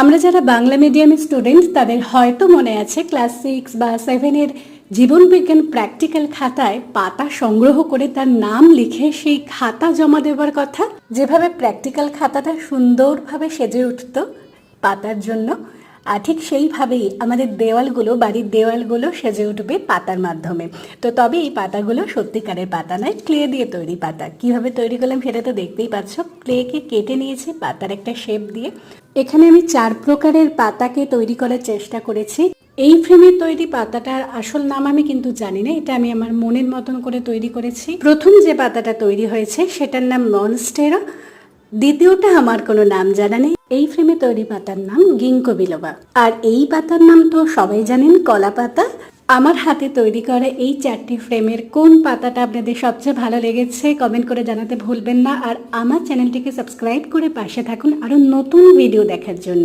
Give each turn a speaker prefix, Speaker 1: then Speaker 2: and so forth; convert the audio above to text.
Speaker 1: আমরা যারা বাংলা মিডিয়ামের স্টুডেন্ট তাদের হয়তো মনে আছে ক্লাস 6 বা 7-এর জীবন বিজ্ঞান প্র্যাকটিক্যাল খাতায় পাতা সংগ্রহ করে তার নাম লিখে সেই খাতা জমা দেওয়ার কথা। যেভাবে প্র্যাকটিক্যাল খাতাটা সুন্দরভাবে সেজে উঠত পাতার জন্য, আর ঠিক সেইভাবেই আমাদের দেওয়ালগুলো, বাড়ির দেওয়ালগুলো সেজে উঠবে পাতার মাধ্যমে। তো তবে এই পাতাগুলো সত্যিকারের পাতা নয়, ক্লে দিয়ে তৈরি পাতা। কিভাবে তৈরি করলাম সেটা তো দেখতেই পাচ্ছ। ক্লেকে কেটে নিয়েছি পাতার একটা শেপ দিয়ে। এখানে আমি 4 প্রকারের পাতাকে তৈরি করার চেষ্টা করেছি। এই ফ্রেমের তৈরি পাতাটার আসল নাম আমি কিন্তু জানি না, এটা আমি আমার মনের মতন করে তৈরি করেছি। প্রথম যে পাতাটা তৈরি হয়েছে সেটার নাম মনস্টেরা, দ্বিতীয়টা আমার কোনো নাম জানা নেই। এই ফ্রেমে তৈরি পাতার নাম গিঙ্কো বিলোবা, আর এই পাতার নাম তো সবাই জানেন, কলা পাতা। আমার হাতে তৈরি করা এই 4টি ফ্রেমের কোন পাতাটা আপনাদের সবচেয়ে ভালো লেগেছে কমেন্ট করে জানাতে ভুলবেন না। আর আমার চ্যানেলটিকে সাবস্ক্রাইব করে পাশে থাকুন আরো নতুন ভিডিও দেখার জন্য।